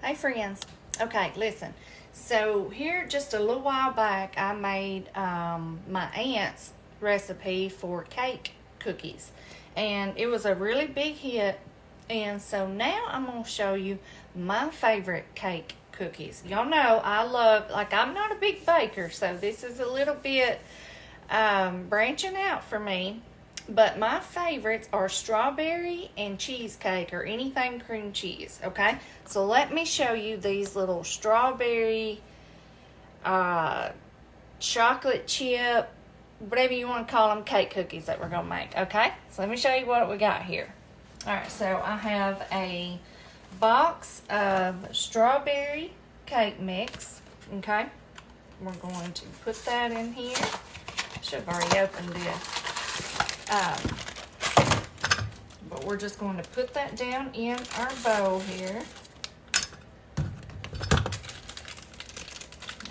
Hey friends. Okay, listen. So here just a little while back I made my aunt's recipe for cake cookies. And it was a really big hit. And so now I'm going to show you my favorite cake cookies. Y'all know I love, like, I'm not a big baker, so this is a little bit branching out for me. But my favorites are strawberry and cheesecake or anything cream cheese, okay? So let me show you these little strawberry, chocolate chip, whatever you want to call them, cake cookies that we're going to make, okay? So let me show you what we got here. All right, so I have a box of strawberry cake mix, okay? We're going to put that in here. I should have already opened this. But we're just going to put that down in our bowl here.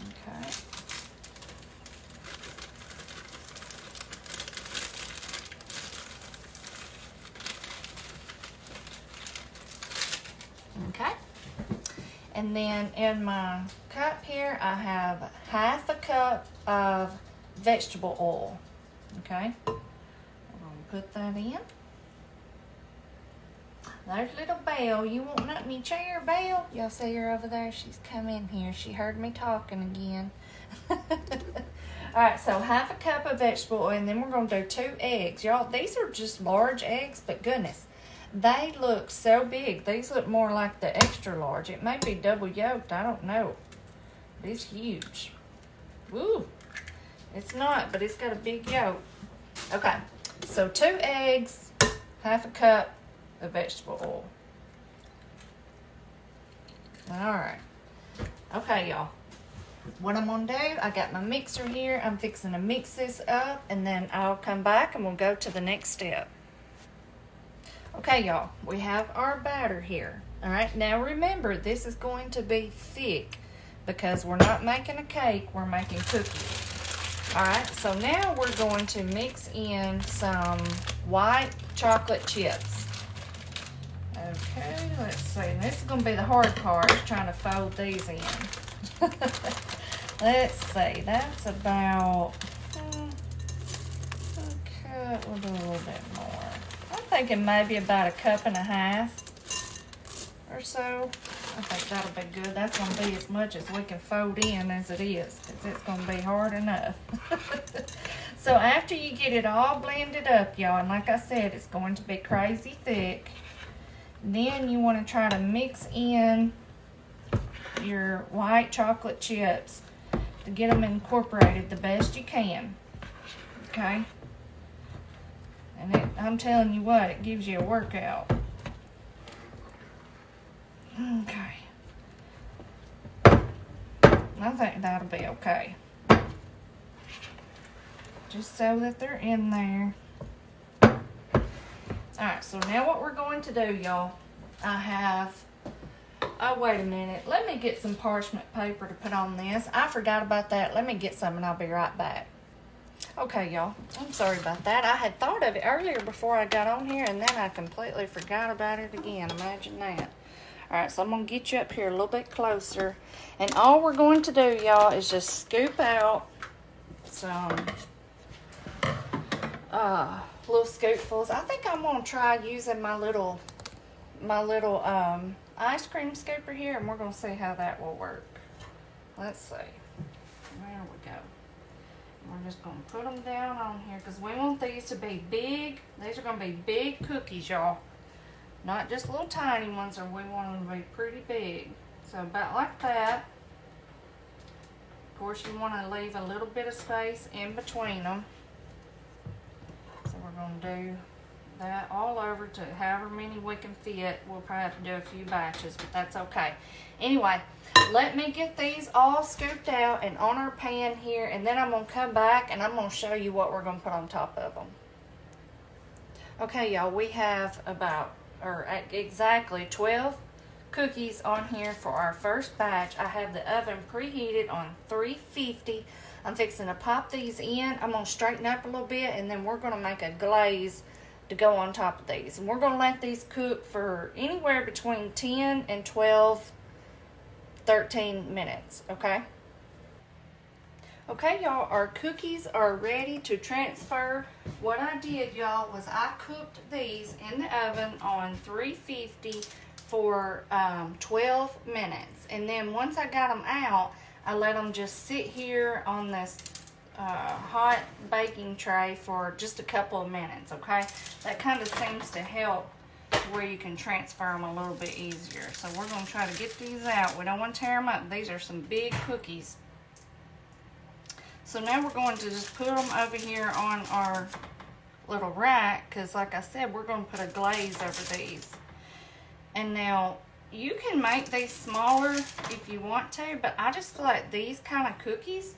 Okay. Okay. And then in my cup here, I have half a cup of vegetable oil. Okay. Put that in. There's little Belle. You want nothing in your chair, Belle? Y'all see her over there? She's come in here. She heard me talking again. Alright, so half a cup of vegetable oil, and then we're going to do 2 eggs. Y'all, these are just large eggs, but goodness, they look so big. These look more like the extra large. It may be double yolked. I don't know. It's huge. Woo! It's not, but it's got a big yolk. Okay. So 2 eggs, half a cup of vegetable oil. Alright. Okay, y'all. What I'm going to do, I got my mixer here. I'm fixing to mix this up, and then I'll come back and we'll go to the next step. Okay, y'all. We have our batter here. Alright, now remember, this is going to be thick because we're not making a cake, we're making cookies. Alright, so now we're going to mix in some white chocolate chips. Okay, let's see. This is going to be the hard part, is trying to fold these in. Let's see, that's about a cup. We'll do a little bit more. I'm thinking maybe about 1.5 cups or so. I think that'll be good. That's going to be as much as we can fold in as it is, because it's going to be hard enough. So after you get it all blended up, y'all, and like I said, it's going to be crazy thick, then you want to try to mix in your white chocolate chips to get them incorporated the best you can. Okay? And I'm telling you what, it gives you a workout. Okay. I think that'll be okay. Just so that they're in there. Alright, so now what we're going to do, y'all, I have, oh wait a minute, let me get some parchment paper to put on this. I forgot about that. Let me get some and I'll be right back. Okay, y'all, I'm sorry about that. I had thought of it earlier before I got on here, and then I completely forgot about it again. Imagine that. Alright, so I'm going to get you up here a little bit closer. And all we're going to do, y'all, is just scoop out some little scoopfuls. I think I'm going to try using my little ice cream scooper here, and we're going to see how that will work. Let's see. There we go. We're just going to put them down on here because we want these to be big. These are going to be big cookies, y'all. Not just little tiny ones, or we want them to be pretty big. So about like that. Of course, you want to leave a little bit of space in between them. So we're going to do that all over to however many we can fit. We'll probably have to do a few batches, but that's okay. Anyway, let me get these all scooped out and on our pan here, and then I'm going to come back and I'm going to show you what we're going to put on top of them. Okay, y'all, we have exactly 12 cookies on here for our first batch. I have the oven preheated on 350. I'm fixing to pop these in. I'm going to straighten up a little bit, and then we're going to make a glaze to go on top of these. And we're going to let these cook for anywhere between 10 and 12 13 minutes, okay? Okay, y'all, our cookies are ready to transfer. What I did, y'all, was I cooked these in the oven on 350 for 12 minutes. And then once I got them out, I let them just sit here on this hot baking tray for just a couple of minutes, okay? That kind of seems to help where you can transfer them a little bit easier. So we're going to try to get these out. We don't want to tear them up. These are some big cookies. So now we're going to just put them over here on our little rack, because like I said, we're going to put a glaze over these. And now you can make these smaller if you want to, but I just feel like these kind of cookies,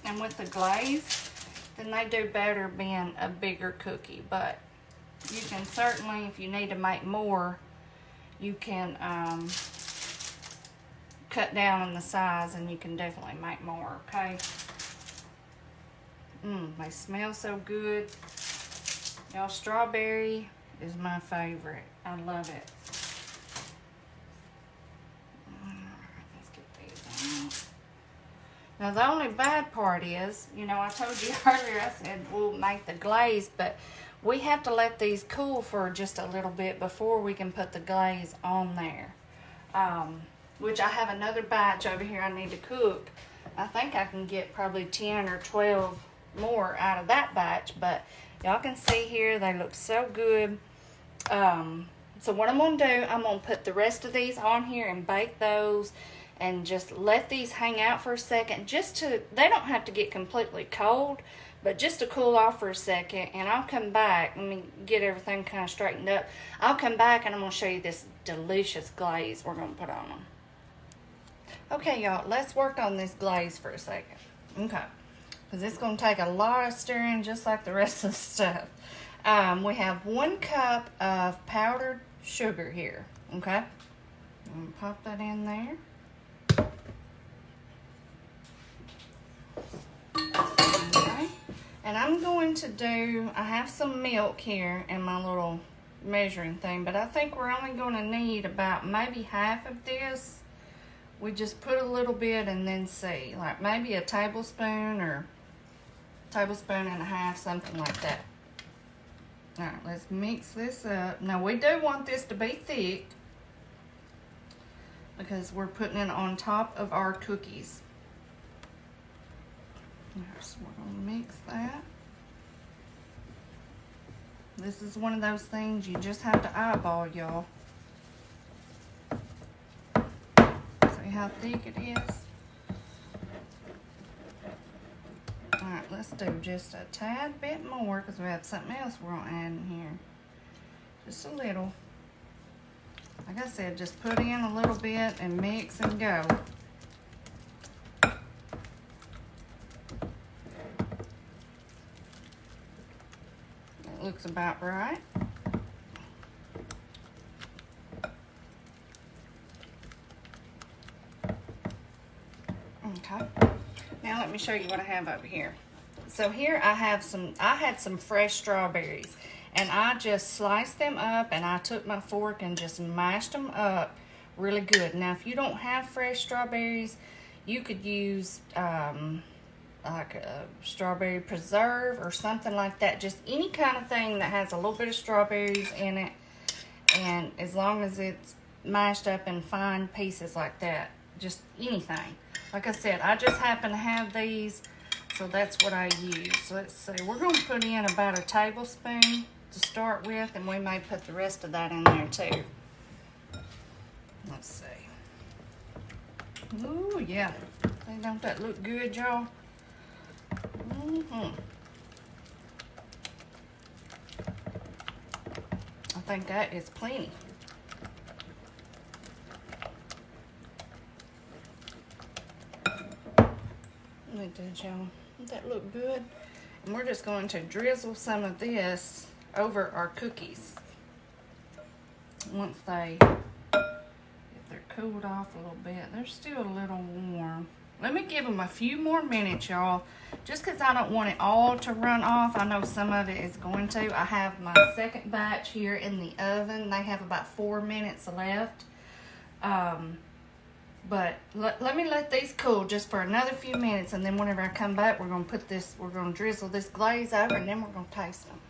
and with the glaze, then they do better being a bigger cookie. But you can certainly, if you need to make more, you can cut down on the size and you can definitely make more, okay? They smell so good. Y'all, strawberry is my favorite. I love it. Let's get these out. Now, the only bad part is, you know, I told you earlier, I said we'll make the glaze, but we have to let these cool for just a little bit before we can put the glaze on there. Which I have another batch over here I need to cook. I think I can get probably 10 or 12 more out of that batch, but y'all can see here they look so good. So what I'm going to do, I'm going to put the rest of these on here and bake those and just let these hang out for a second, just to, they don't have to get completely cold, but just to cool off for a second. And I'll come back, let me get everything kind of straightened up. I'll come back and I'm going to show you this delicious glaze we're going to put on them. Okay, y'all, let's work on this glaze for a second. Okay, because it's going to take a lot of stirring just like the rest of the stuff. We have 1 cup of powdered sugar here, okay? I'm going to pop that in there. Okay. And I'm going to do, I have some milk here in my little measuring thing, but I think we're only going to need about maybe half of this. We just put a little bit and then see, like maybe a tablespoon or tablespoon and a half, something like that. All right, let's mix this up. Now we do want this to be thick because we're putting it on top of our cookies. All right, so we're gonna mix that. This is one of those things you just have to eyeball, y'all. See how thick it is? All right, let's do just a tad bit more because we have something else we're gonna add in here. Just a little. Like I said, just put in a little bit and mix and go. That looks about right. Okay. Now let me show you what I have over here. So here I had some fresh strawberries, and I just sliced them up and I took my fork and just mashed them up really good. Now if you don't have fresh strawberries, you could use like a strawberry preserve or something like that. Just any kind of thing that has a little bit of strawberries in it, and as long as it's mashed up in fine pieces like that, just anything. Like I said, I just happen to have these, so that's what I use. So let's see, we're going to put in about a tablespoon to start with, and we may put the rest of that in there too. Let's see. Ooh, yeah. Don't that look good, y'all? I think that is plenty. Y'all, doesn't that look good? And we're just going to drizzle some of this over our cookies once if they're cooled off a little bit. They're still a little warm. Let me give them a few more minutes, y'all, just because I don't want it all to run off. I know some of it is going to. I have my second batch here in the oven. They have about 4 minutes left. But let me let these cool just for another few minutes, and then whenever I come back, we're gonna drizzle this glaze over, and then we're gonna taste them.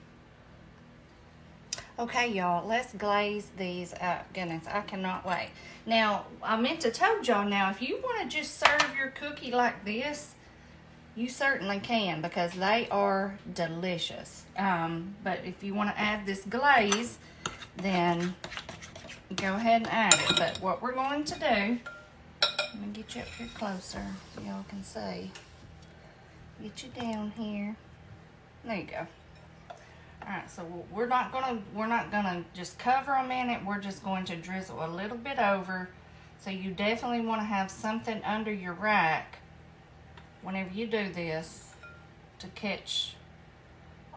Okay, y'all, let's glaze these up. Goodness, I cannot wait. Now, I meant to tell y'all, now, if you want to just serve your cookie like this, you certainly can, because they are delicious. But if you want to add this glaze, then go ahead and add it. But what we're going to do, let me get you up here closer so y'all can see. Get you down here. There you go. All right, so we're not gonna just cover them in it. We're just going to drizzle a little bit over. So you definitely want to have something under your rack whenever you do this to catch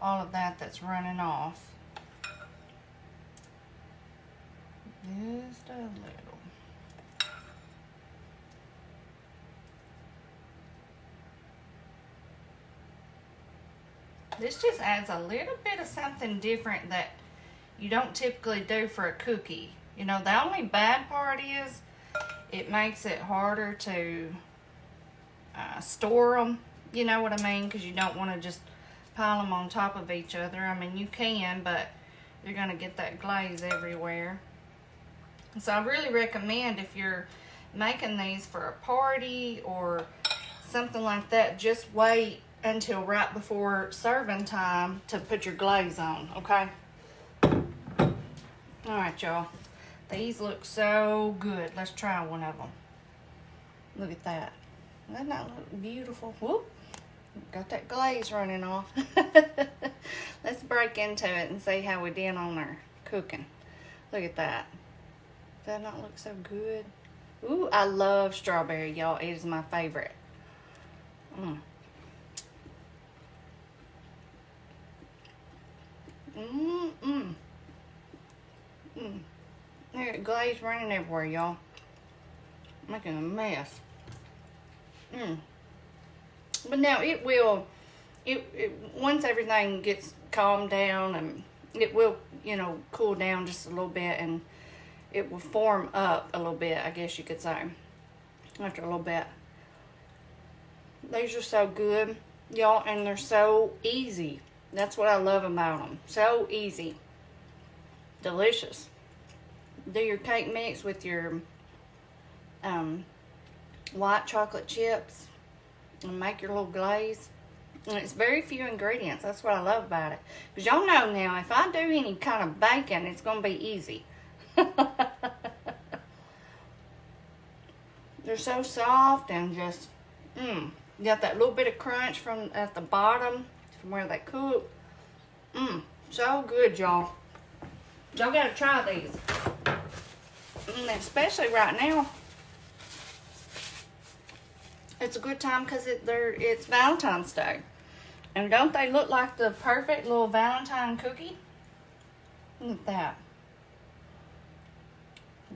all of that that's running off. Just a little. This just adds a little bit of something different that you don't typically do for a cookie. You know, the only bad part is it makes it harder to store them. You know what I mean? Because you don't want to just pile them on top of each other. I mean, you can, but you're going to get that glaze everywhere. So I really recommend, if you're making these for a party or something like that, just wait until right before serving time to put your glaze on, okay? All right, y'all. These look so good. Let's try one of them. Look at that. Doesn't that look beautiful? Whoop. Got that glaze running off. Let's break into it and see how we did on our cooking. Look at that. Does that not look so good? Ooh, I love strawberry, y'all. It is my favorite. There, glaze running everywhere, y'all. Making a mess. But now it will, once everything gets calmed down, and it will, you know, cool down just a little bit, and it will form up a little bit, I guess you could say, after a little bit. These are so good, y'all, and they're so easy. That's what I love about them. So easy. Delicious. Do your cake mix with your white chocolate chips and make your little glaze. And it's very few ingredients. That's what I love about it. Because y'all know now, if I do any kind of baking, it's going to be easy. They're so soft and just, you got that little bit of crunch from at the bottom from where they cook. So good, y'all. Y'all got to try these. Especially right now. It's a good time because it's Valentine's Day. And don't they look like the perfect little Valentine cookie? Look at that.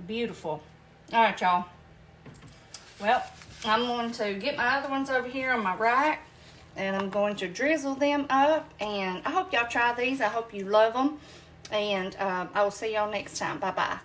Beautiful. All right, y'all. Well, I'm going to get my other ones over here on my rack, and I'm going to drizzle them up. And I hope y'all try these. I hope you love them. And I will see y'all next time. Bye-bye.